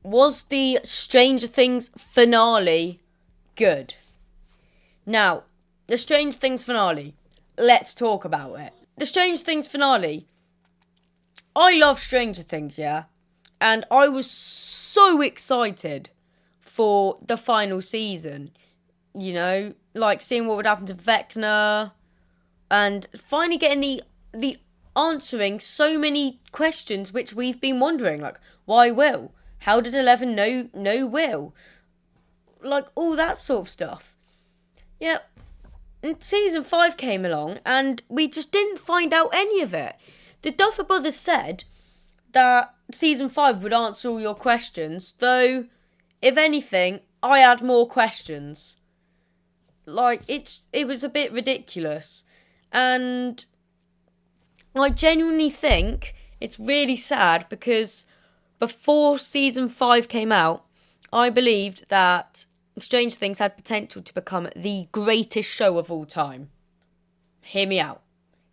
was the Stranger Things finale good? Now, the Stranger Things finale, let's talk about it. The Stranger Things finale, I love Stranger Things, yeah? And I was so excited for the final season. You know, like seeing what would happen to Vecna and finally getting the answering so many questions which we've been wondering, like why Will? How did 11 know Will? Like all that sort of stuff. Yeah, and season 5 came along and we just didn't find out any of it. The Duffer Brothers said that season 5 would answer all your questions, though if anything, I had more questions. Like, it was a bit ridiculous. And I genuinely think it's really sad because before season 5 came out, I believed that Stranger Things had potential to become the greatest show of all time. Hear me out.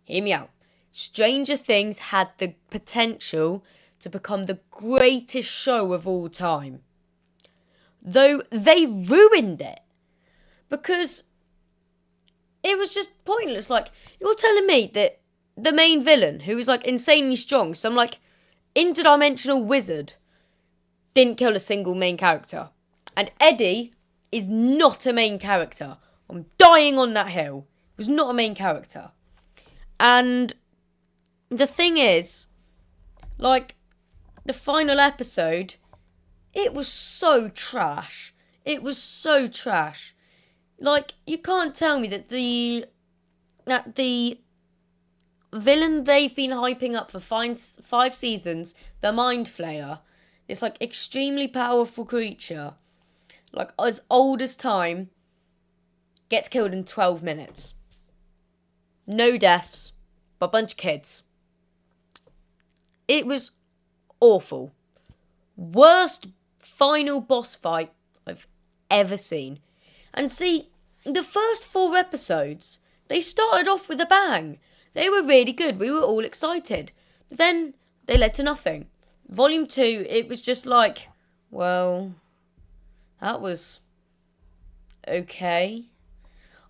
Hear me out. Stranger Things had the potential to become the greatest show of all time. Though they ruined it. Because it was just pointless. Like, you're telling me that the main villain, who is like insanely strong, some like interdimensional wizard, didn't kill a single main character. And Eddie is not a main character. I'm dying on that hill. He was not a main character. And the thing is, like, the final episode, it was so trash. It was so trash. Like, you can't tell me that the villain they've been hyping up for 5 seasons, the Mind Flayer, this like extremely powerful creature, like as old as time, gets killed in 12 minutes. No deaths, but a bunch of kids. It was awful. Worst final boss fight I've ever seen. And see, the first 4 episodes, they started off with a bang. They were really good. We were all excited. But then they led to nothing. Volume 2, it was just like, well, that was okay.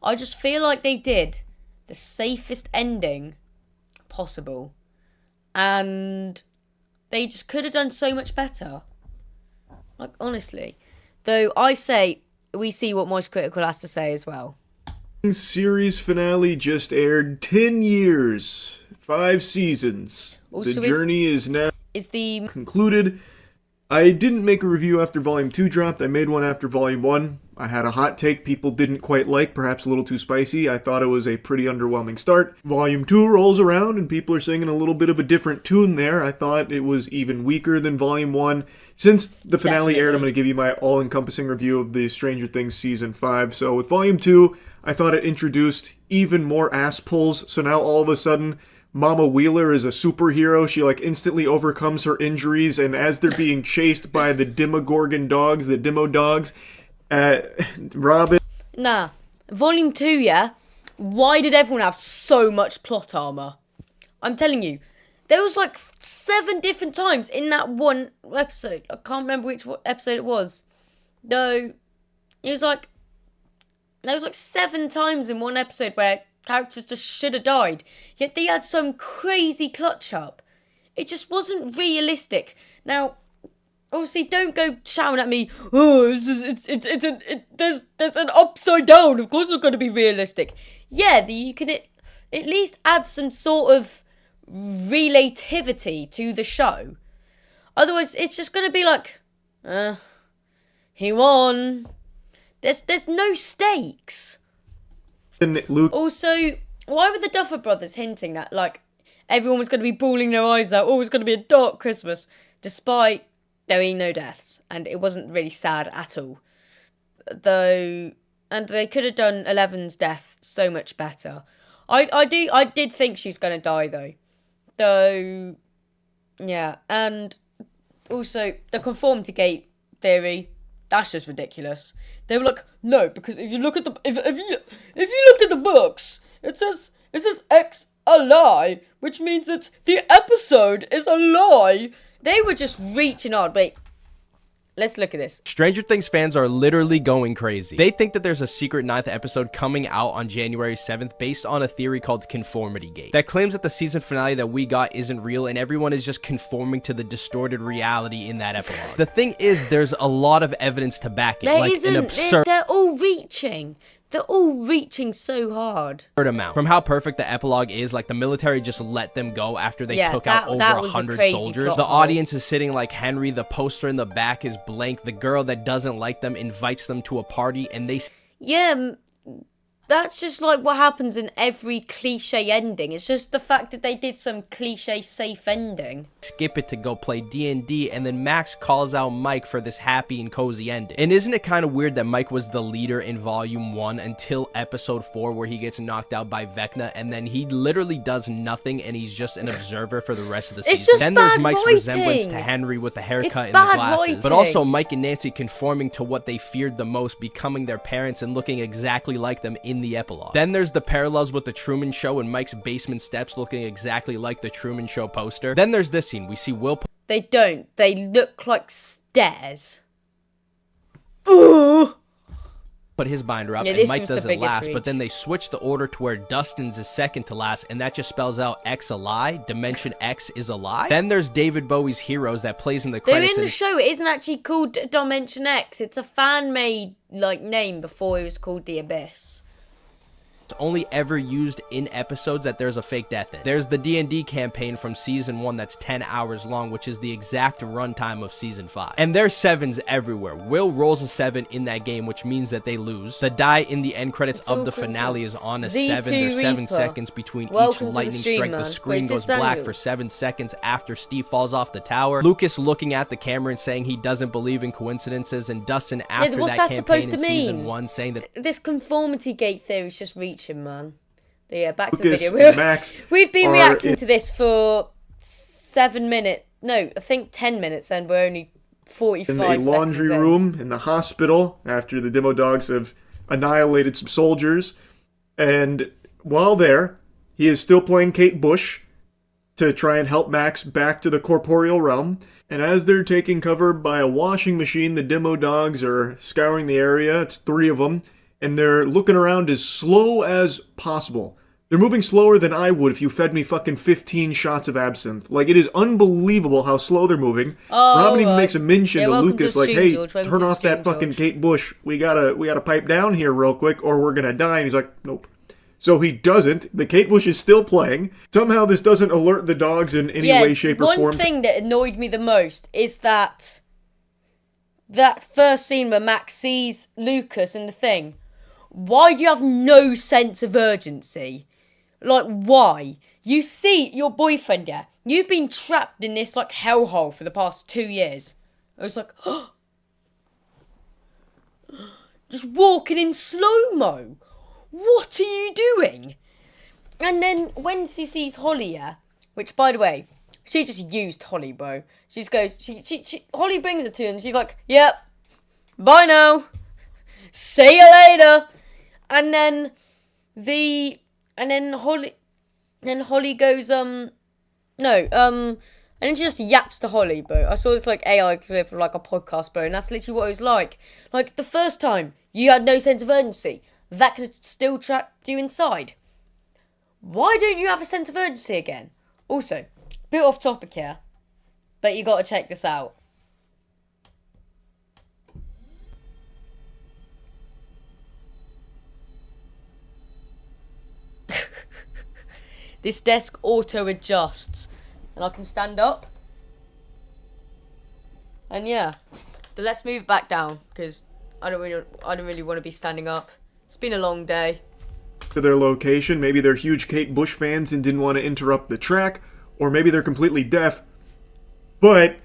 I just feel like they did the safest ending possible. And they just could have done so much better. Like, honestly. Though I say, we see what Moist Critical has to say as well. Series finale just aired. 10 years, 5 seasons. Also, the journey is now is the concluded. I didn't make a review after Volume 2 dropped. I made one after Volume 1. I had a hot take people didn't quite like, perhaps a little too spicy. I thought it was a pretty underwhelming start. Volume 2 rolls around and people are singing a little bit of a different tune there. I thought it was even weaker than Volume 1. Since the finale aired, I'm going to give you my all-encompassing review of the Stranger Things Season 5. So with Volume 2, I thought it introduced even more ass pulls. So now all of a sudden, Mama Wheeler is a superhero. She like instantly overcomes her injuries, and as they're being chased by the Demogorgon dogs, the Demo dogs, Robin... Nah. Volume 2, yeah? Why did everyone have so much plot armor? I'm telling you, there was like 7 different times in that one episode. I can't remember which episode it was. Though, it was like... There was like 7 times in one episode where characters just should have died. Yet they had some crazy clutch up. It just wasn't realistic. Now, obviously, don't go shouting at me, oh, there's an upside down. Of course it's going to be realistic. Yeah, you can at least add some sort of relativity to the show. Otherwise, it's just going to be like, he won. There's no stakes. Also, why were the Duffer Brothers hinting that, like, everyone was going to be bawling their eyes out, oh, it's going to be a dark Christmas, despite there being no deaths, and it wasn't really sad at all. Though, and they could have done 11's death so much better. I did think she was going to die, though. Though, yeah, and also, the conformity gate theory, that's just ridiculous. They were like, no, because if you look at the if you look at the books, it says X a lie, which means that the episode is a lie. They were just reaching hard. Wait, Let's look at this. Stranger Things fans are literally going crazy. They think that there's a secret 9th episode coming out on January 7th based on a theory called Conformity Gate that claims that the season finale that we got isn't real and everyone is just conforming to the distorted reality in that epilogue. The thing is, there's a lot of evidence to back it. There like isn't. an absurd They're all reaching. They're all reaching so hard. amount. From how perfect the epilogue is, like the military just let them go after they took that out over was a 100 crazy soldiers. plot The hole. audience is sitting like Henry, the poster in the back is blank, the girl that doesn't like them invites them to a party and they Yeah, that's just like what happens in every cliche ending. It's just the fact that they did some cliche safe ending. skip it to go play D&D, and then Max calls out Mike for this happy and cozy ending. And isn't it kind of weird that Mike was the leader in Volume 1 until Episode 4 where he gets knocked out by Vecna, and then he literally does nothing and he's just an observer for the rest of the season. It's just Then bad there's Mike's writing. resemblance to Henry with the haircut It's and the bad glasses. But writing. also Mike and Nancy conforming to what they feared the most, becoming their parents and looking exactly like them in the epilogue. Then there's the parallels with the Truman Show and Mike's basement steps looking exactly like the Truman Show poster. Then there's this scene. We see Will They don't. They look like stairs. Ooh. put his binder up Yeah, and this Mike was the doesn't biggest last, reach. but then they switch the order to where Dustin's is second to last, and that just spells out X a lie, Dimension X is a lie. Then there's David Bowie's Heroes that plays in the Though credits. in the show, it isn't actually called Dimension X. It's a fan-made like name before it was called The Abyss. It's only ever used in episodes that there's a fake death in. There's the D&D campaign from season 1 that's 10 hours long, which is the exact runtime of season 5. And there's 7s everywhere. Will rolls a 7 in that game, which means that they lose. The die in the end credits It's all of the finale coincidence. is on a Z2 7. There's 7 Reaper. seconds between Welcome each to the lightning stream, strike. man. The screen Wait, is goes this black Samuel? for 7 seconds after Steve falls off the tower. Lucas looking at the camera and saying he doesn't believe in coincidences, and Dustin after what's that that campaign supposed in to season mean? 1 saying that This conformity gate theory is just reaching, man. But yeah, back to the Lucas video. and Max We've been are reacting in- to this for 7 minutes. No, I think 10 minutes, and we're only 45 in a seconds laundry in. room in the hospital after the demo dogs have annihilated some soldiers. And while there, he is still playing Kate Bush to try and help Max back to the corporeal realm. And as they're taking cover by a washing machine, the demo dogs are scouring the area. It's 3 of them. And they're looking around as slow as possible. They're moving slower than I would if you fed me fucking 15 shots of absinthe. Like, it is unbelievable how slow they're moving. Robin even makes a mention Yeah, to welcome Lucas, to the like, stream, hey, George. Welcome turn to the off that stream, fucking George." Kate Bush. We gotta pipe down here real quick, or we're gonna die. And he's like, nope. So he doesn't. The Kate Bush is still playing. Somehow this doesn't alert the dogs in any way, shape, or one form. thing that annoyed me the most is that first scene where Max sees Lucas and the thing. Why do you have no sense of urgency? Like, why? You see your boyfriend, yeah? You've been trapped in this, like, hellhole for the past 2 years. I was like, just walking in slow-mo. What are you doing? And then when she sees Holly, yeah, which, by the way, she just used Holly, bro. She just goes, Holly brings it to her and she's like, yep, bye now. See you later. And then Holly goes, and then she just yaps to Holly, bro. I saw this, like, AI clip of, like, a podcast, bro, and that's literally what it was like. Like, the first time, you had no sense of urgency. That could have still trapped you inside. Why don't you have a sense of urgency again? Also, bit off topic here, but you gotta check this out. This desk auto adjusts, and I can stand up. And yeah, but let's move back down because I don't really want to be standing up. It's been a long day. To their location. Maybe they're huge Kate Bush fans and didn't want to interrupt the track, or maybe they're completely deaf. But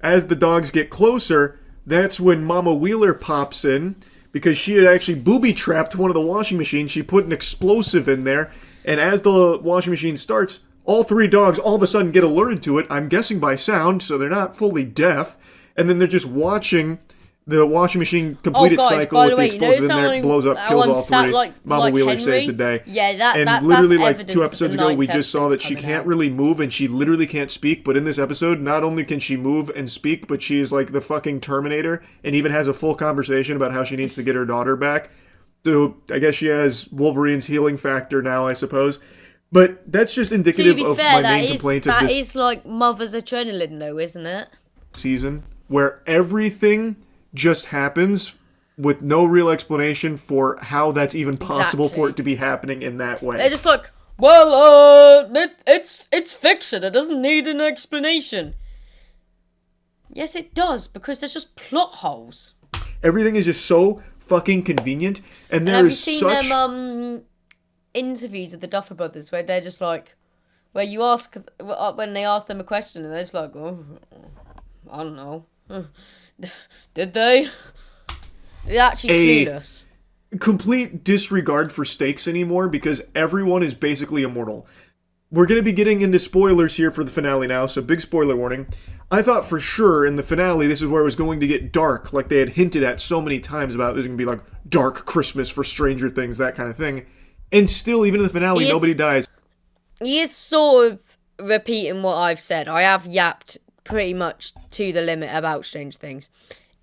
as the dogs get closer, that's when Mama Wheeler pops in, because she had actually booby-trapped one of the washing machines. She put an explosive in there, and as the washing machine starts, all 3 dogs all of a sudden get alerted to it, I'm guessing by sound, so they're not fully deaf, and then they're just watching The washing machine completed guys, cycle by with the the way, you know explosive in there, someone blows up, how kills I'm all sat three. Mama like Wheeler Henry? saves the day. Yeah, that's literally, that's like evidence 2 that episodes the ago, we ninth just saw that episode's she coming can't out. really move, and she literally can't speak. But in this episode, not only can she move and speak, but she is like the fucking Terminator, and even has a full conversation about how she needs to get her daughter back. So I guess she has Wolverine's healing factor now, I suppose. But that's just To indicative be of fair, my main complaint of that this is like mother's adrenaline, though, isn't it? season, where everything just happens with no real explanation for how that's even possible for Exactly. it to be happening in that way. They're just like, well, it's fiction. It doesn't need an explanation. Yes, it does, because there's just plot holes. Everything is just so fucking convenient, and And there have you is seen such them interviews of the Duffer Brothers where they're just like, where you ask when they ask them a question and they're just like, oh, I don't know, did they? They're actually clueless. complete disregard for stakes anymore because everyone is basically immortal. We're going to be getting into spoilers here for the finale now, so big spoiler warning. I thought for sure in the finale this is where it was going to get dark, like they had hinted at so many times about there's going to be like dark Christmas for Stranger Things, that kind of thing. And still, even in the finale, nobody dies. He is sort of repeating what I've said. I have yapped pretty much to the limit about Strange Things.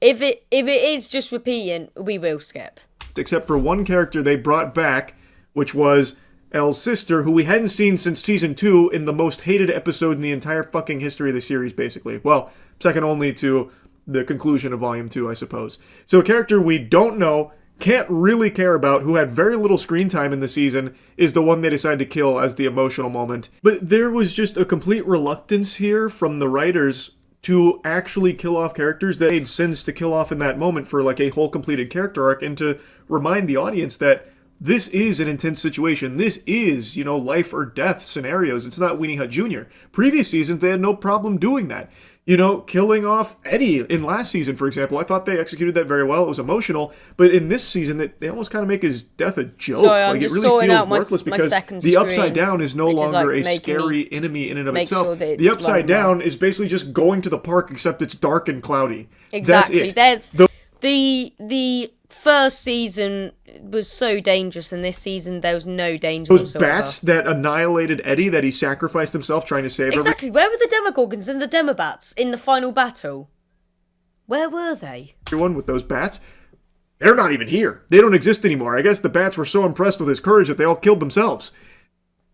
If it is just repeating, we will skip. Except for one character they brought back, which was Elle's sister, who we hadn't seen since season 2 in the most hated episode in the entire fucking history of the series, basically. Well, second only to the conclusion of Volume 2, I suppose. So a character we don't know, can't really care about, who had very little screen time in the season, is the one they decided to kill as the emotional moment. But there was just a complete reluctance here from the writers to actually kill off characters that made sense to kill off in that moment for like a whole completed character arc, and to remind the audience that this is an intense situation. This is, life or death scenarios. It's not Weenie Hut Jr. Previous seasons, they had no problem doing that. Killing off Eddie in last season, for example. I thought they executed that very well. It was emotional. But in this season, they almost kind of make his death a joke. Sorry, I'm like, it just really sorting feels out my worthless because second the Upside screen, Down is no which is, longer like, a making scary enemy in and of make itself. sure that it's The Upside loading Down is basically just going to the park, except it's dark and cloudy. Exactly. That's it. There's the first season was so dangerous, and this season there was no danger Those whatsoever. bats that annihilated Eddie, that he sacrificed himself trying to save Exactly. Where were the Demogorgons and the Demobats in the final battle? Where were they? everyone with those bats, they're not even here. They don't exist anymore. I guess the bats were so impressed with his courage that they all killed themselves.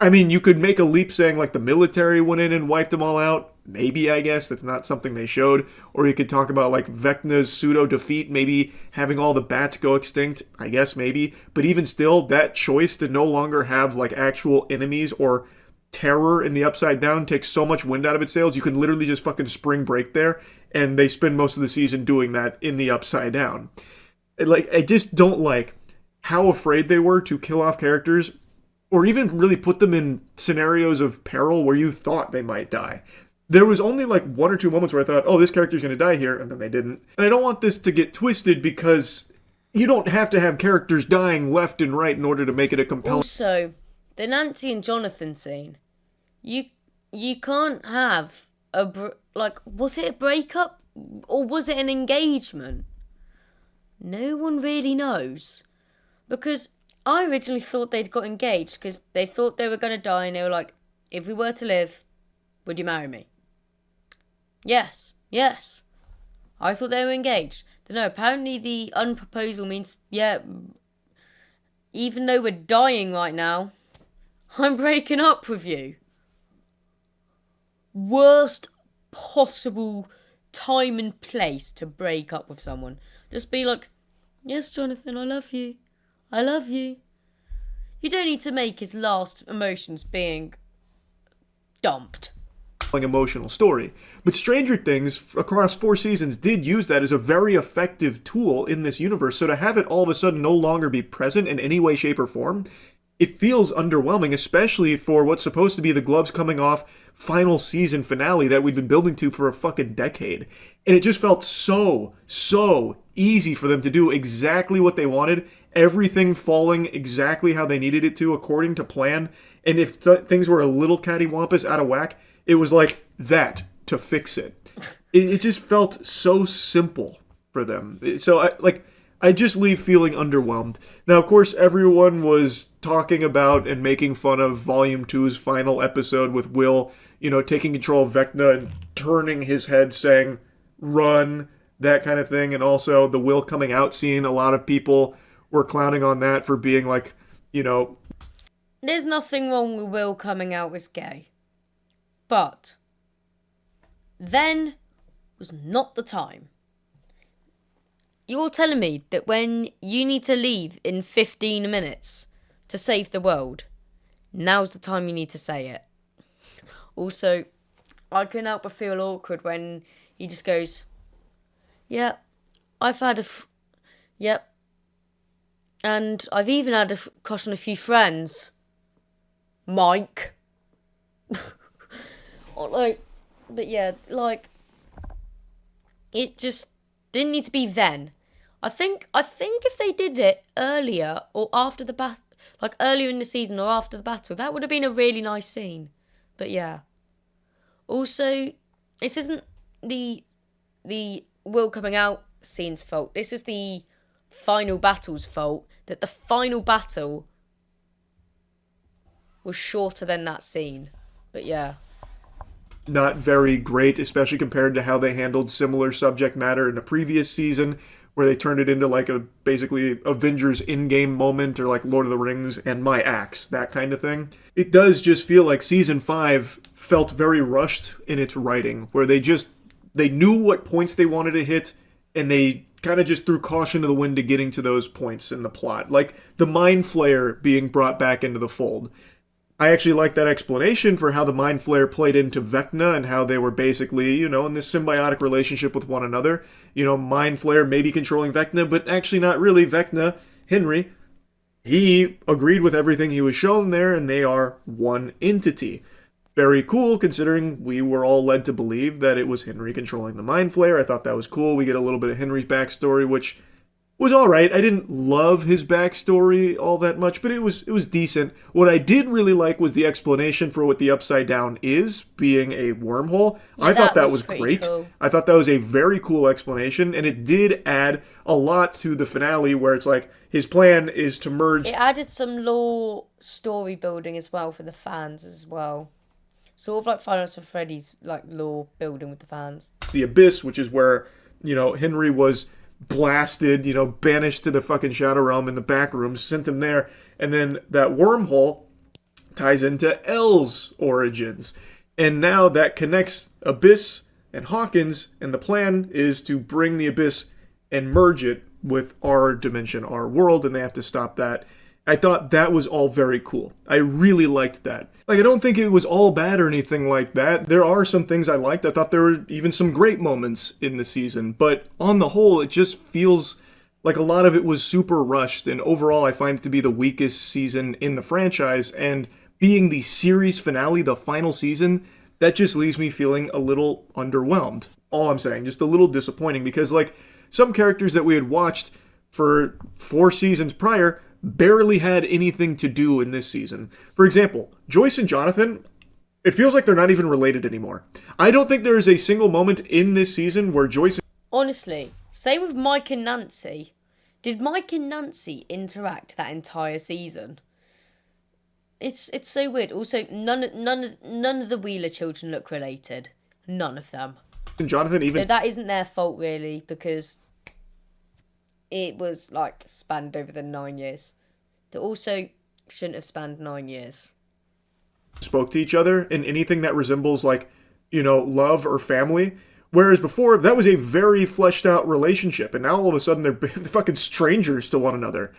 I mean, you could make a leap saying like the military went in and wiped them all out. Maybe, I guess. That's not something they showed. Or you could talk about like Vecna's pseudo-defeat, maybe having all the bats go extinct. I guess maybe. But even still, that choice to no longer have like actual enemies or terror in the Upside Down takes so much wind out of its sails. You can literally just fucking spring break there. And they spend most of the season doing that in the Upside Down. I just don't like how afraid they were to kill off characters or even really put them in scenarios of peril where you thought they might die. There was only like one or two moments where I thought, oh, this character's going to die here, and then they didn't. And I don't want this to get twisted because you don't have to have characters dying left and right in order to make it a compelling... Also, the Nancy and Jonathan scene. You can't have was it a breakup or was it an engagement? No one really knows. Because I originally thought they'd got engaged because they thought they were going to die, and they were like, if we were to live, would you marry me? Yes. I thought they were engaged. Don't know, apparently the unproposal means, yeah, even though we're dying right now, I'm breaking up with you. Worst possible time and place to break up with someone. Just be like, yes, Jonathan, I love you. I love you. You don't need to make his last emotions being dumped. Emotional story. But Stranger Things, across 4 seasons, did use that as a very effective tool in this universe, so to have it all of a sudden no longer be present in any way, shape, or form, it feels underwhelming, especially for what's supposed to be the gloves coming off final season finale that we've been building to for a fucking decade. And it just felt so easy for them to do exactly what they wanted, everything falling exactly how they needed it to according to plan, and if things were a little cattywampus out of whack, it was like that to fix it. It just felt so simple. for them. So I just leave feeling underwhelmed. Now, of course, everyone was talking about and making fun of Volume 2's final episode with Will, taking control of Vecna and turning his head saying, run, that kind of thing. And also the Will coming out scene, a lot of people were clowning on that for being like, There's nothing wrong with Will coming out as gay. But then was not the time. You're telling me that when you need to leave in 15 minutes to save the world, now's the time you need to say it. Also, I couldn't help but feel awkward when he just goes, yeah, I've had yep. And I've even had a crush on a few friends. Mike. It just didn't need to be then. I think if they did it earlier or after the battle, like earlier in the season or after the battle, that would have been a really nice scene. But yeah. Also, this isn't the Will coming out scene's fault. This is the final battle's fault. That the final battle was shorter than that scene. But yeah. Not very great, especially compared to how they handled similar subject matter in the previous season, where they turned it into like a basically Avengers in-game moment, or like Lord of the Rings and my axe, that kind of thing. It does just feel like season 5 felt very rushed in its writing, where they knew what points they wanted to hit, and they kind of just threw caution to the wind to getting to those points in the plot. Like the Mind Flayer being brought back into the fold. I actually like that explanation for how the Mind Flayer played into Vecna and how they were basically, in this symbiotic relationship with one another. Mind Flayer maybe controlling Vecna, but actually not really. Vecna, Henry, he agreed with everything he was shown there, and they are one entity. Very cool, considering we were all led to believe that it was Henry controlling the Mind Flayer. I thought that was cool. We get a little bit of Henry's backstory, which was all right. I didn't love his backstory all that much, but it was decent. What I did really like was the explanation for what the Upside Down is, being a wormhole. Yeah, I thought that was great. Cool. I thought that was a very cool explanation, and it did add a lot to the finale, where it's like his plan is to merge. It added some lore story building as well for the fans as well. Sort of like Final Fantasy Freddy's like lore building with the fans. The Abyss, which is where, Henry was blasted, banished to the fucking Shadow Realm in the back rooms, sent him there, and then that wormhole ties into L's origins. And now that connects Abyss and Hawkins, and the plan is to bring the Abyss and merge it with our dimension, our world, and they have to stop that. I thought that was all very cool. I really liked that. I don't think it was all bad or anything like that. There are some things I liked. I thought there were even some great moments in the season. But on the whole, it just feels like a lot of it was super rushed. And overall, I find it to be the weakest season in the franchise. And being the series finale, the final season, that just leaves me feeling a little underwhelmed. All I'm saying, just a little disappointing. Because, some characters that we had watched for 4 seasons prior barely had anything to do in this season. For example, Joyce and Jonathan, it feels like they're not even related anymore. I don't think there is a single moment in this season where Joyce... Honestly, same with Mike and Nancy. Did Mike and Nancy interact that entire season? It's so weird. Also, none of the Wheeler children look related. None of them. And Jonathan even... So that isn't their fault, really, because it was, spanned over the 9 years. That also shouldn't have spanned 9 years. Spoke to each other in anything that resembles, love or family. Whereas before, that was a very fleshed out relationship. And now all of a sudden, they're fucking strangers to one another.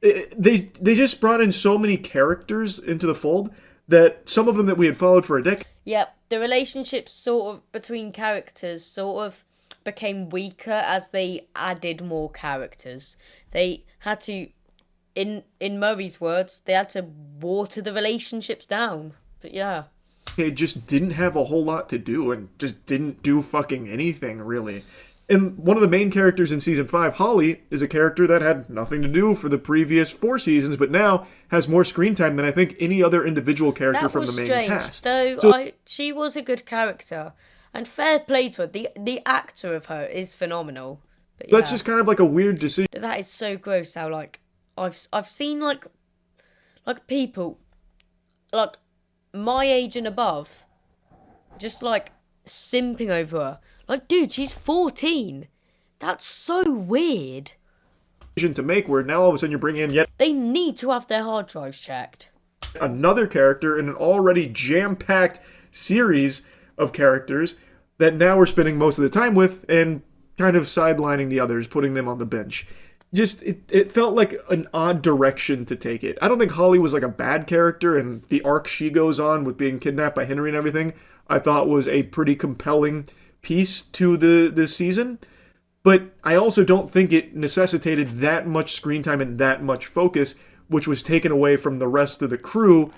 They just brought in so many characters into the fold that some of them that we had followed for a decade. Yep, the relationships sort of between characters sort of became weaker as they added more characters. They had to, in Murray's words, they had to water the relationships down. But yeah. It just didn't have a whole lot to do and just didn't do fucking anything, really. And one of the main characters in Season 5, Holly, is a character that had nothing to do for the previous 4 seasons, but now has more screen time than I think any other individual character from the main cast. Though she was a good character. And fair play to her. The actor of her is phenomenal. But That's yeah. just kind of like a weird decision. That is so gross how, like, I've seen, like people, like, my age and above, just, like, simping over her. Like, dude, she's 14. That's so weird. To make where now all of a sudden you're bringing in yet They need to have their hard drives checked. another character in an already jam-packed series of characters that now we're spending most of the time with and kind of sidelining the others, putting them on the bench. Just, it felt like an odd direction to take it. I don't think Holly was like a bad character, and the arc she goes on with being kidnapped by Henry and everything, I thought was a pretty compelling piece to this season. But I also don't think it necessitated that much screen time and that much focus, which was taken away from the rest of the crew,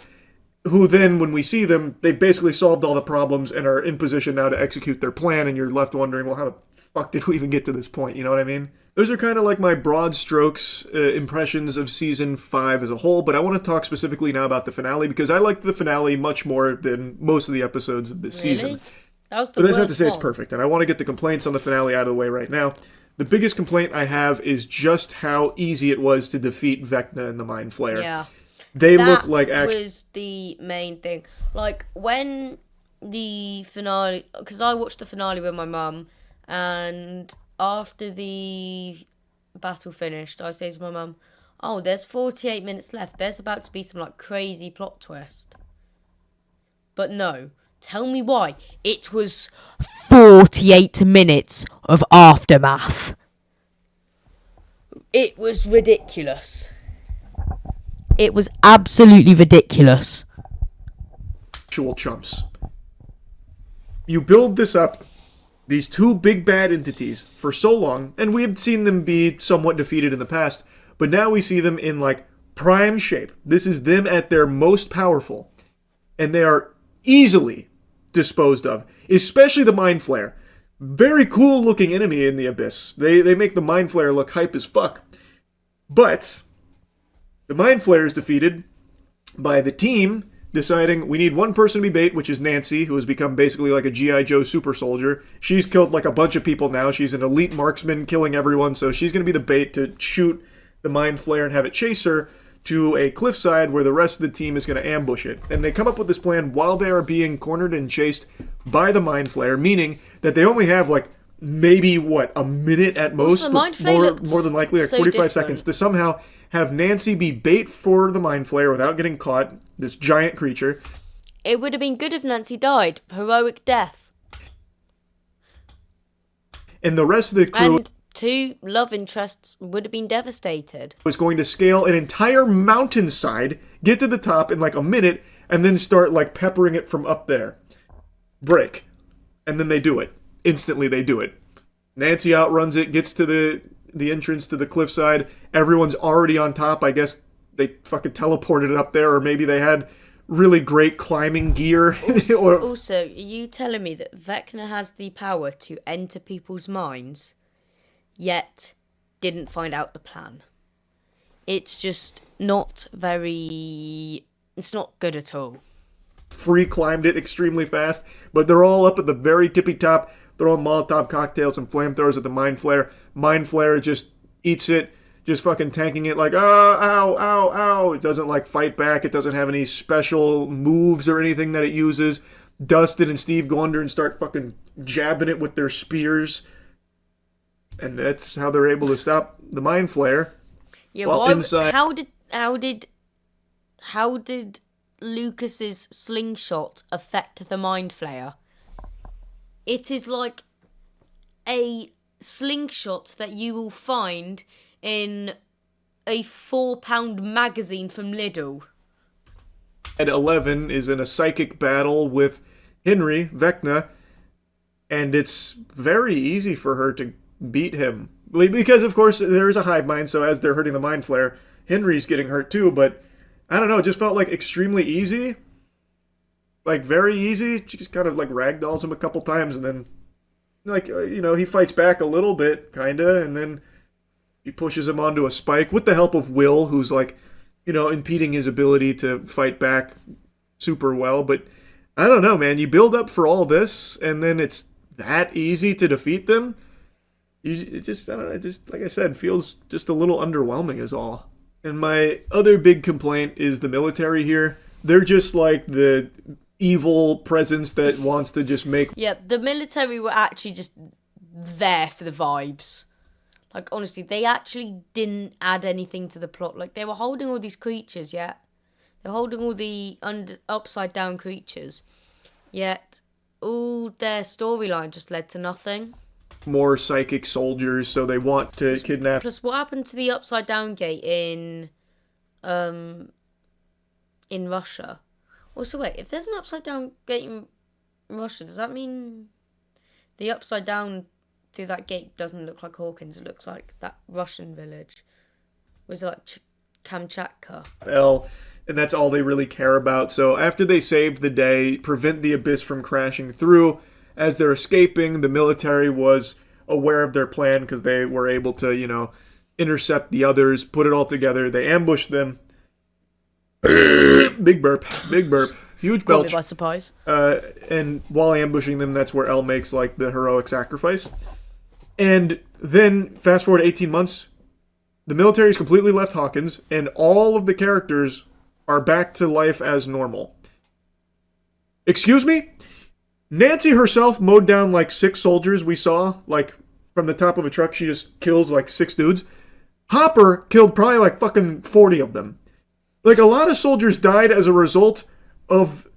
who then, when we see them, they've basically solved all the problems and are in position now to execute their plan, and you're left wondering, well, how the fuck did we even get to this point? You know what I mean? Those are kind of like my broad strokes impressions of Season 5 as a whole, but I want to talk specifically now about the finale, because I liked the finale much more than most of the episodes of this season. That was the But that's not to worst say it's one. perfect, and I want to get the complaints on the finale out of the way right now. The biggest complaint I have is just how easy it was to defeat Vecna and the Mind Flayer. Yeah. They That look like was the main thing. Like, when the finale... Because I watched the finale with my mum, and after the battle finished, I said to my mum, oh, there's 48 minutes left. There's about to be some, like, crazy plot twist. But no. Tell me why. It was 48 minutes of aftermath. It was ridiculous. It was absolutely ridiculous. actual chumps. You build this up, these two big bad entities, for so long, and we have seen them be somewhat defeated in the past, but now we see them in, like, prime shape. This is them at their most powerful, and they are easily disposed of, especially the Mind Flayer. Very cool looking enemy in the Abyss. They make the Mind Flayer look hype as fuck. But the Mind Flayer is defeated by the team deciding we need one person to be bait, which is Nancy, who has become basically like a G.I. Joe super soldier. She's killed like a bunch of people now. She's an elite marksman killing everyone, so she's going to be the bait to shoot the Mind Flayer and have it chase her to a cliffside where the rest of the team is going to ambush it. And they come up with this plan while they are being cornered and chased by the Mind Flayer, meaning that they only have like maybe a minute at most, the Mind but Flayer more than likely like so 45 different. seconds to somehow have Nancy be bait for the Mind Flayer without getting caught, this giant creature. It would have been good if Nancy died. Heroic death. And the rest of the crew And two love interests would have been devastated. was going to scale an entire mountainside, get to the top in like a minute, and then start like peppering it from up there. Break. And then they do it. Instantly they do it. Nancy outruns it, gets to the entrance to the cliffside. Everyone's already on top. I guess they fucking teleported it up there, or maybe they had really great climbing gear. Or Also, are you telling me that Vecna has the power to enter people's minds, yet didn't find out the plan? It's just not very... It's not good at all. free climbed it extremely fast, but they're all up at the very tippy top, throwing Molotov cocktails and flamethrowers at the Mind Flayer. Mind Flayer just eats it, just fucking tanking it like, ow, ow, ow. It doesn't like fight back. It doesn't have any special moves or anything that it uses. Dustin and Steve go under and start fucking jabbing it with their spears. And that's how they're able to stop the Mind Flayer. Yeah, Well, why, inside- how did Lucas's slingshot affect the Mind Flayer? It is like a slingshot that you will find in a £4 magazine from Lidl. At 11 is in a psychic battle with Henry, Vecna, and it's very easy for her to beat him. Because, of course, there is a hive mind, so as they're hurting the Mind Flayer, Henry's getting hurt too, but I don't know, it just felt like extremely easy. Like, very easy. She just kind of, like, ragdolls him a couple times, and then, like, he fights back a little bit, kinda, and then he pushes him onto a spike with the help of Will, who's, like, impeding his ability to fight back super well. But I don't know, man. You build up for all this, and then it's that easy to defeat them. it just, I don't know, it just, like I said, feels just a little underwhelming is all. And my other big complaint is the military here. They're just like the evil presence that wants to just make... Yeah, the military were actually just there for the vibes. Like, honestly, they actually didn't add anything to the plot. Like, they were holding all these creatures, yeah? They're holding all the upside-down creatures. Yet, all their storyline just led to nothing. More psychic soldiers, so they want to kidnap... Plus, what happened to the upside-down gate in Russia? Also, wait, if there's an upside-down gate in Russia, does that mean the upside-down through that gate doesn't look like Hawkins? It looks like that Russian village. Was it like Kamchatka? And that's all they really care about. So after they save the day, prevent the abyss from crashing through, as they're escaping, the military was aware of their plan because they were able to, intercept the others, put it all together. They ambushed them. Big burp. Huge belch. Caught me by surprise. And while ambushing them, that's where Elle makes, like, the heroic sacrifice. And then, fast forward 18 months, the military's completely left Hawkins, and all of the characters are back to life as normal. Excuse me? Nancy herself mowed down, like, 6 soldiers we saw, like, from the top of a truck. She just kills, like, 6 dudes. Hopper killed probably, like, fucking 40 of them. Like, a lot of soldiers died as a result of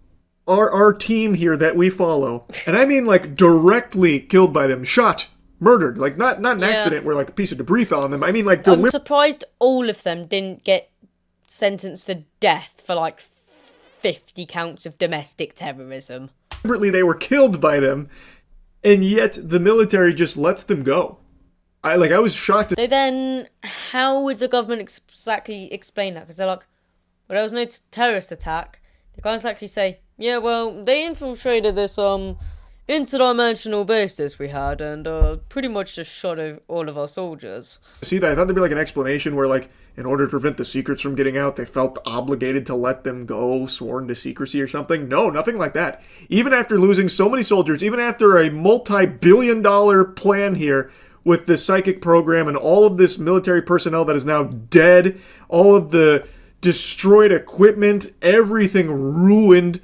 our team here that we follow. And I mean, like, directly killed by them. Shot. Murdered. Like, not an accident where, like, a piece of debris fell on them. I mean, like, I'm surprised all of them didn't get sentenced to death for, like, 50 counts of domestic terrorism. Deliberately, they were killed by them, and yet the military just lets them go. I was shocked. Then, how would the government exactly explain that? Because they're like, well, there was no terrorist attack. They can't actually say, yeah, well, they infiltrated this interdimensional base this we had and pretty much just shot all of our soldiers. See that? I thought there'd be like an explanation where, like, in order to prevent the secrets from getting out, they felt obligated to let them go, sworn to secrecy or something. No, nothing like that. Even after losing so many soldiers, even after a multi-billion-dollar plan here with the psychic program and all of this military personnel that is now dead, all of the destroyed equipment, everything ruined,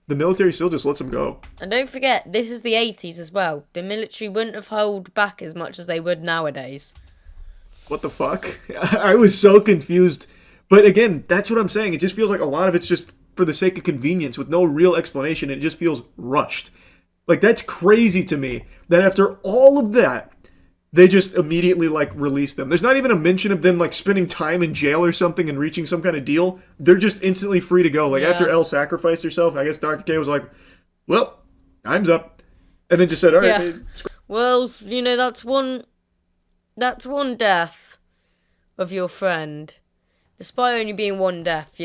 the military still just lets them go. And don't forget, this is the 80s as well. The military wouldn't have held back as much as they would nowadays. What the fuck? I was so confused. But again, that's what I'm saying. It just feels like a lot of it's just for the sake of convenience with no real explanation. It just feels rushed. Like, that's crazy to me that after all of that, they just immediately, like, release them. There's not even a mention of them, like, spending time in jail or something and reaching some kind of deal. They're just instantly free to go. Like, after Elle sacrificed herself, I guess Dr. K was like, well, time's up. And then just said, all right. Yeah. Well, that's one death of your friend. Despite only being one death,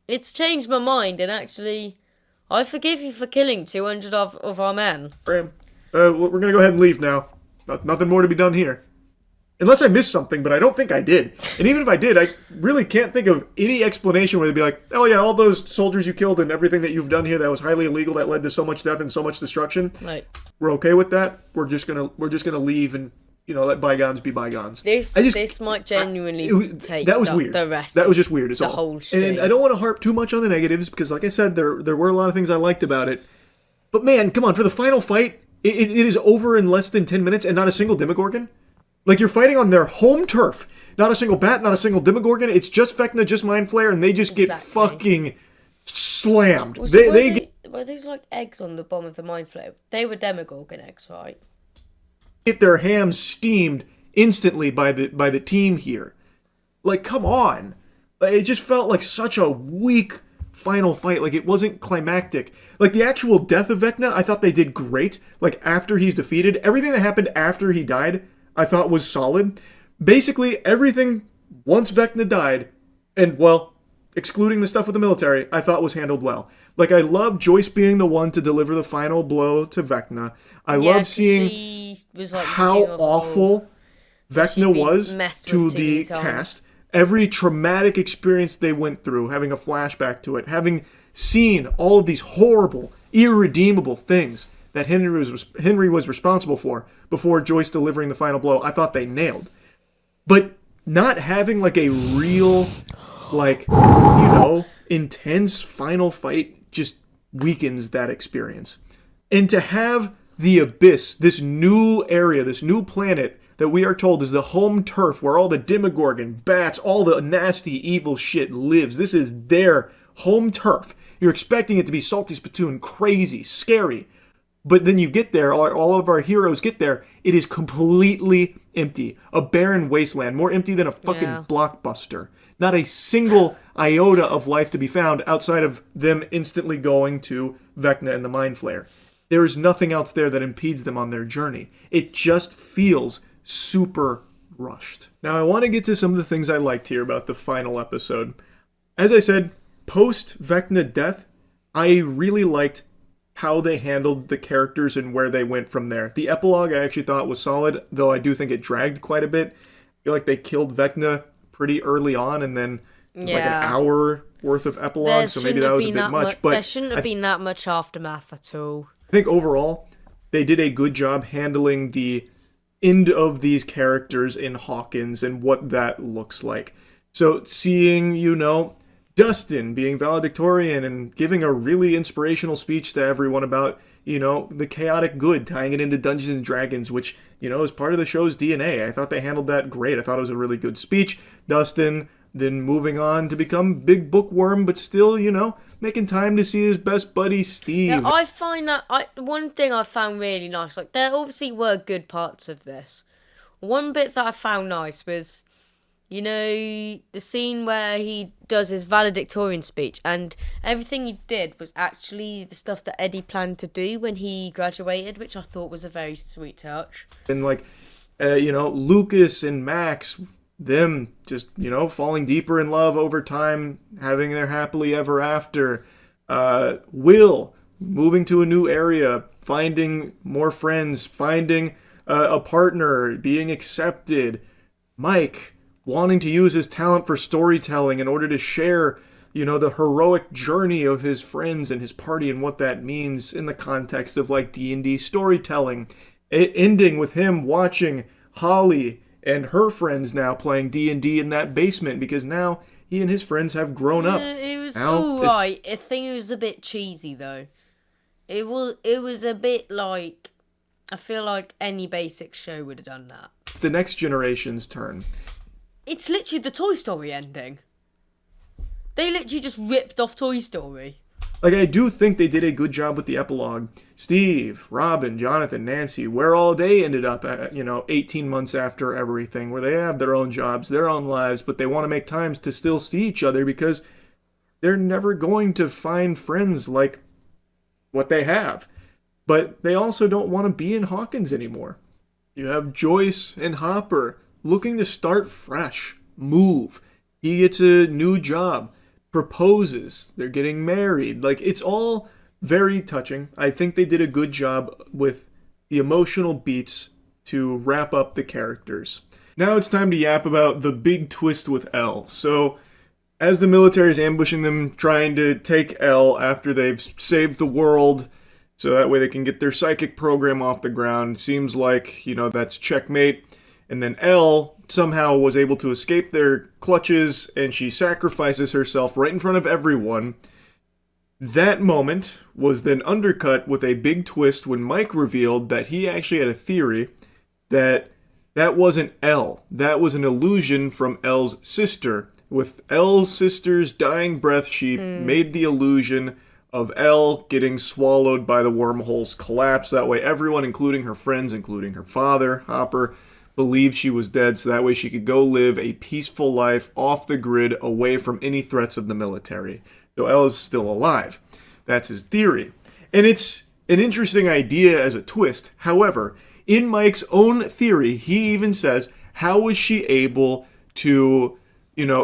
it's changed my mind, and actually, I forgive you for killing 200 of our men. We're going to go ahead and leave now. Nothing more to be done here. Unless I missed something, but I don't think I did. And even if I did, I really can't think of any explanation where they'd be like, oh yeah, all those soldiers you killed and everything that you've done here that was highly illegal, that led to so much death and so much destruction. Right. We're okay with that. We're just gonna leave and let bygones be bygones. This might genuinely take that was weird. The rest. That was just weird. It's the all. Whole stream. And I don't want to harp too much on the negatives because, like I said, there were a lot of things I liked about it. But man, come on, for the final fight. It is over in less than 10 minutes and not a single Demogorgon? Like, you're fighting on their home turf. Not a single bat, not a single Demogorgon. It's just Vecna, just Mind Flayer, and they just get fucking slammed. Well, so were these like eggs on the bottom of the Mind Flayer? They were Demogorgon eggs, right? Get their hams steamed instantly by the team here. Like, come on. It just felt like such a weak final fight. Like, it wasn't climactic. Like, the actual death of Vecna, I thought they did great. Like, after he's defeated, everything that happened after he died, I thought was solid. Basically, everything once Vecna died, and, well, excluding the stuff with the military, I thought was handled well. Like, I love Joyce being the one to deliver the final blow to Vecna. I love seeing how awful Vecna was to the cast. Every traumatic experience they went through, having a flashback to it, having seen all of these horrible, irredeemable things that Henry was responsible for before Joyce delivering the final blow, I thought they nailed. But not having like a real, like, intense final fight just weakens that experience. And to have the Abyss, this new area, this new planet that we are told is the home turf where all the Demogorgon, bats, all the nasty evil shit lives. This is their home turf. You're expecting it to be salty spittoon, crazy, scary. But then you get there, all of our heroes get there, it is completely empty. A barren wasteland, more empty than a fucking blockbuster. Not a single iota of life to be found outside of them instantly going to Vecna and the Mind Flayer. There is nothing else there that impedes them on their journey. It just feels super rushed. Now I want to get to some of the things I liked here about the final episode. As I said, post Vecna death, I really liked how they handled the characters and where they went from there. The epilogue I actually thought was solid, though I do think it dragged quite a bit. I feel like they killed Vecna pretty early on, and then it was like an hour worth of epilogue, so maybe that was a bit much. But there shouldn't have been that much aftermath at all. I think overall, they did a good job handling the end of these characters in Hawkins and what that looks like. So seeing, Dustin being valedictorian and giving a really inspirational speech to everyone about, the chaotic good, tying it into Dungeons and Dragons, which, is part of the show's DNA. I thought they handled that great. I thought it was a really good speech. Dustin then moving on to become big bookworm, but still, making time to see his best buddy, Steve. Yeah, I find that, one thing I found really nice, like, there obviously were good parts of this. One bit that I found nice was, the scene where he does his valedictorian speech, and everything he did was actually the stuff that Eddie planned to do when he graduated, which I thought was a very sweet touch. And Lucas and Max, them just, falling deeper in love over time, having their happily ever after. Will moving to a new area, finding more friends, finding a partner, being accepted. Mike wanting to use his talent for storytelling in order to share, the heroic journey of his friends and his party and what that means in the context of like D&D storytelling. Ending with him watching Holly and her friends now playing D&D in that basement because now he and his friends have grown up. It was alright. I think it was a bit cheesy though. It was a bit like, I feel like any basic show would have done that. It's the next generation's turn. It's literally the Toy Story ending. They literally just ripped off Toy Story. Like, I do think they did a good job with the epilogue. Steve, Robin, Jonathan, Nancy, where all they ended up at, 18 months after everything, where they have their own jobs, their own lives, but they want to make times to still see each other because they're never going to find friends like what they have. But they also don't want to be in Hawkins anymore. You have Joyce and Hopper looking to start fresh, move. He gets a new job, proposes, they're getting married. Like, it's all very touching. I think they did a good job with the emotional beats to wrap up the characters. Now it's time to yap about the big twist with Elle. So, as the military is ambushing them, trying to take Elle after they've saved the world, so that way they can get their psychic program off the ground, seems like, that's checkmate. And then Elle somehow was able to escape their clutches, and she sacrifices herself right in front of everyone. That moment was then undercut with a big twist when Mike revealed that he actually had a theory that wasn't Elle. That was an illusion from Elle's sister. With Elle's sister's dying breath, she made the illusion of Elle getting swallowed by the wormhole's collapse. That way everyone, including her friends, including her father, Hopper, believed she was dead, so that way she could go live a peaceful life off the grid, away from any threats of the military. So Elle is still alive. That's his theory. And it's an interesting idea as a twist. However, in Mike's own theory, he even says, how was she able to,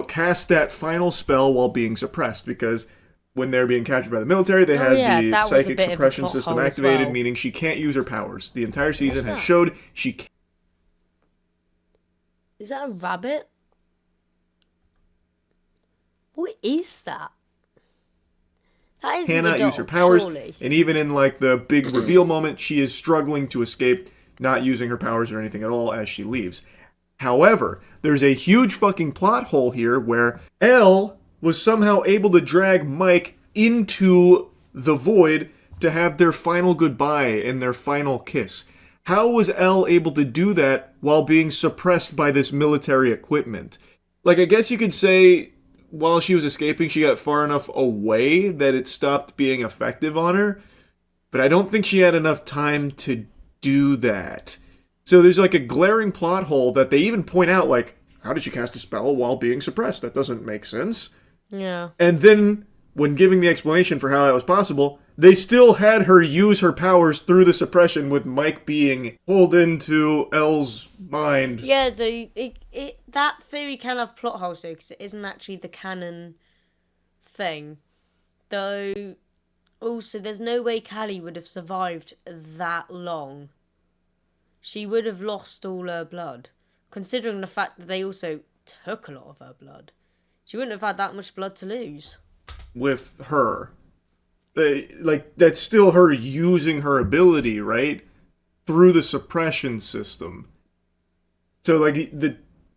cast that final spell while being suppressed? Because when they're being captured by the military, they had the psychic suppression system activated, meaning she can't use her powers. The entire season has showed she can't. Is that a rabbit? What is that? That isn't cannot the use her dog, powers. surely. And even in like the big reveal moment, she is struggling to escape, not using her powers or anything at all as she leaves. However, there's a huge fucking plot hole here where Elle was somehow able to drag Mike into the void to have their final goodbye and their final kiss. How was Elle able to do that while being suppressed by this military equipment? Like, I guess you could say while she was escaping, she got far enough away that it stopped being effective on her, but I don't think she had enough time to do that. So there's like a glaring plot hole that they even point out, like, how did she cast a spell while being suppressed? That doesn't make sense. Yeah. And then, when giving the explanation for how that was possible, they still had her use her powers through the suppression with Mike being pulled into Elle's mind. Yeah, that theory can have plot holes, though, because it isn't actually the canon thing. Though, also, there's no way Callie would have survived that long. She would have lost all her blood, considering the fact that they also took a lot of her blood. She wouldn't have had that much blood to lose. With her. Like, that's still her using her ability, right? Through the suppression system. So, like,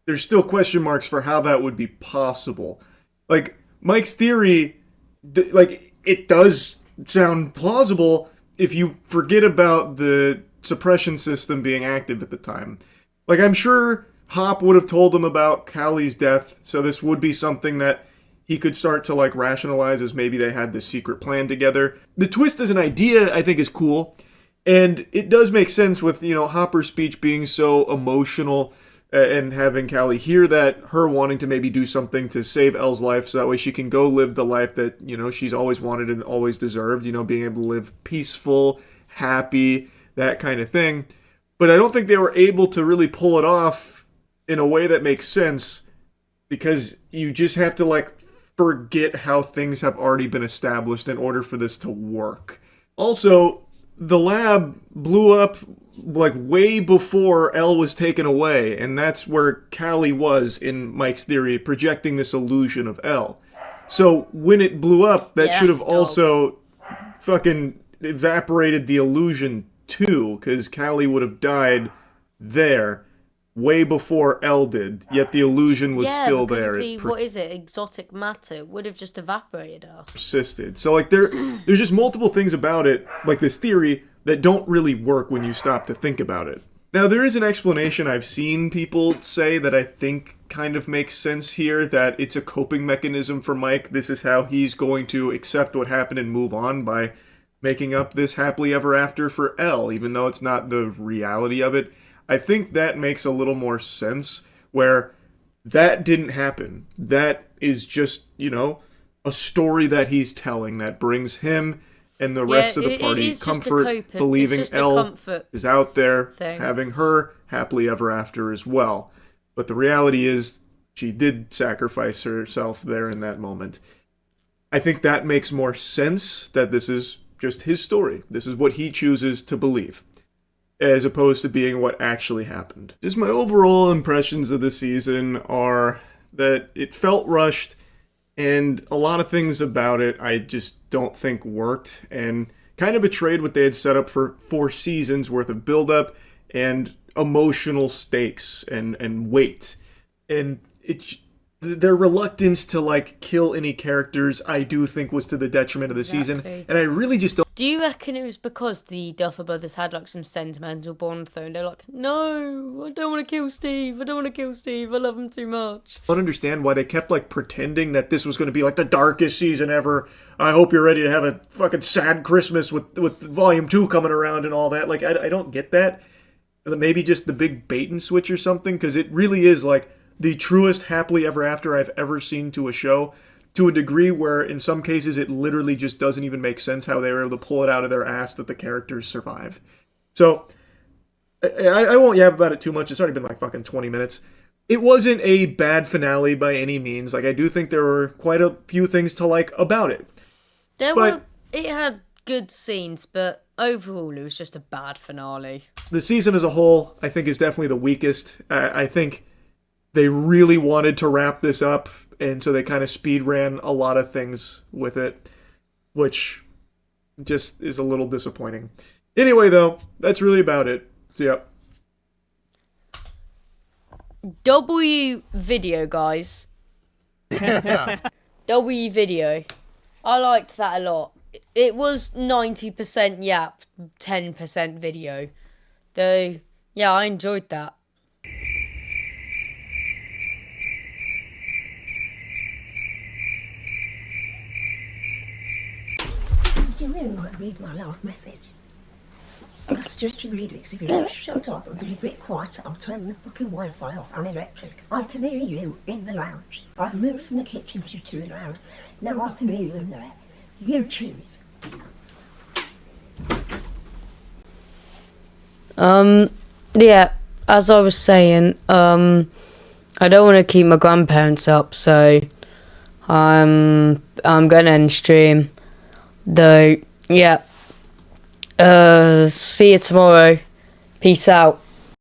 there's still question marks for how that would be possible. Like, Mike's theory, like, it does sound plausible if you forget about the suppression system being active at the time. Like, I'm sure Hop would have told him about Callie's death, so this would be something that he could start to, like, rationalize as maybe they had this secret plan together. The twist as an idea, I think, is cool, and it does make sense with, you know, Hopper's speech being so emotional and having Callie hear that, her wanting to maybe do something to save Elle's life so that way she can go live the life that, you know, she's always wanted and always deserved, you know, being able to live peaceful, happy, that kind of thing. But I don't think they were able to really pull it off in a way that makes sense, because you just have to, like, forget how things have already been established in order for this to work. Also, the lab blew up, like, way before Elle was taken away, and that's where Callie was, in Mike's theory, projecting this illusion of Elle. So, when it blew up, that should have also fucking evaporated the illusion too, because Callie would have died there way before Elle did, yet the illusion was still there. What is it? Exotic matter would have just evaporated her. Persisted. So, like, there's just multiple things about it, like this theory, that don't really work when you stop to think about it. Now, there is an explanation I've seen people say that I think kind of makes sense here, that it's a coping mechanism for Mike. This is how he's going to accept what happened and move on, by making up this happily ever after for Elle, even though it's not the reality of it. I think that makes a little more sense, where that didn't happen. That is just, you know, a story that he's telling that brings him and the rest of the party comfort, believing Elle is out there, having her happily ever after as well. But the reality is, she did sacrifice herself there in that moment. I think that makes more sense, that this is just his story. This is what he chooses to believe, as opposed to being what actually happened. Just my overall impressions of the season are that it felt rushed, and a lot of things about it I just don't think worked, and kind of betrayed what they had set up for 4 seasons worth of build-up and emotional stakes and weight. And their reluctance to, like, kill any characters, I do think, was to the detriment of the season, and I really just don't. Do you reckon it was because the Duffer Brothers had, like, some sentimental bond though, and they're like, no, I don't want to kill Steve, I love him too much? I don't understand why they kept, like, pretending that this was going to be, like, the darkest season ever. I hope you're ready to have a fucking sad Christmas with Volume 2 coming around and all that. Like, I don't get that. Maybe just the big bait and switch or something, because it really is, like, the truest happily ever after I've ever seen to a show, to a degree where in some cases it literally just doesn't even make sense how they were able to pull it out of their ass that the characters survive. So, I won't yap about it too much. It's already been like fucking 20 minutes. It wasn't a bad finale by any means. Like, I do think there were quite a few things to like about it. It had good scenes, but overall it was just a bad finale. The season as a whole, I think, is definitely the weakest. I think they really wanted to wrap this up, and so they kind of speed ran a lot of things with it. which just is a little disappointing. Anyway, though, that's really about it. So, yeah. W video, guys. W video. I liked that a lot. It was 90% yap, 10% video. Though, yeah, I enjoyed that. Do you really want to read my last message? I suggest you read it, because if you don't shut up and be a bit quieter, I'll turn the fucking Wi-Fi off. I'm electric. I can hear you in the lounge. I've moved from the kitchen because you're too loud. Now I can hear you in there. You choose. Yeah, as I was saying, I don't want to keep my grandparents up, so I'm gonna end stream. Though, yeah. See you tomorrow. Peace out.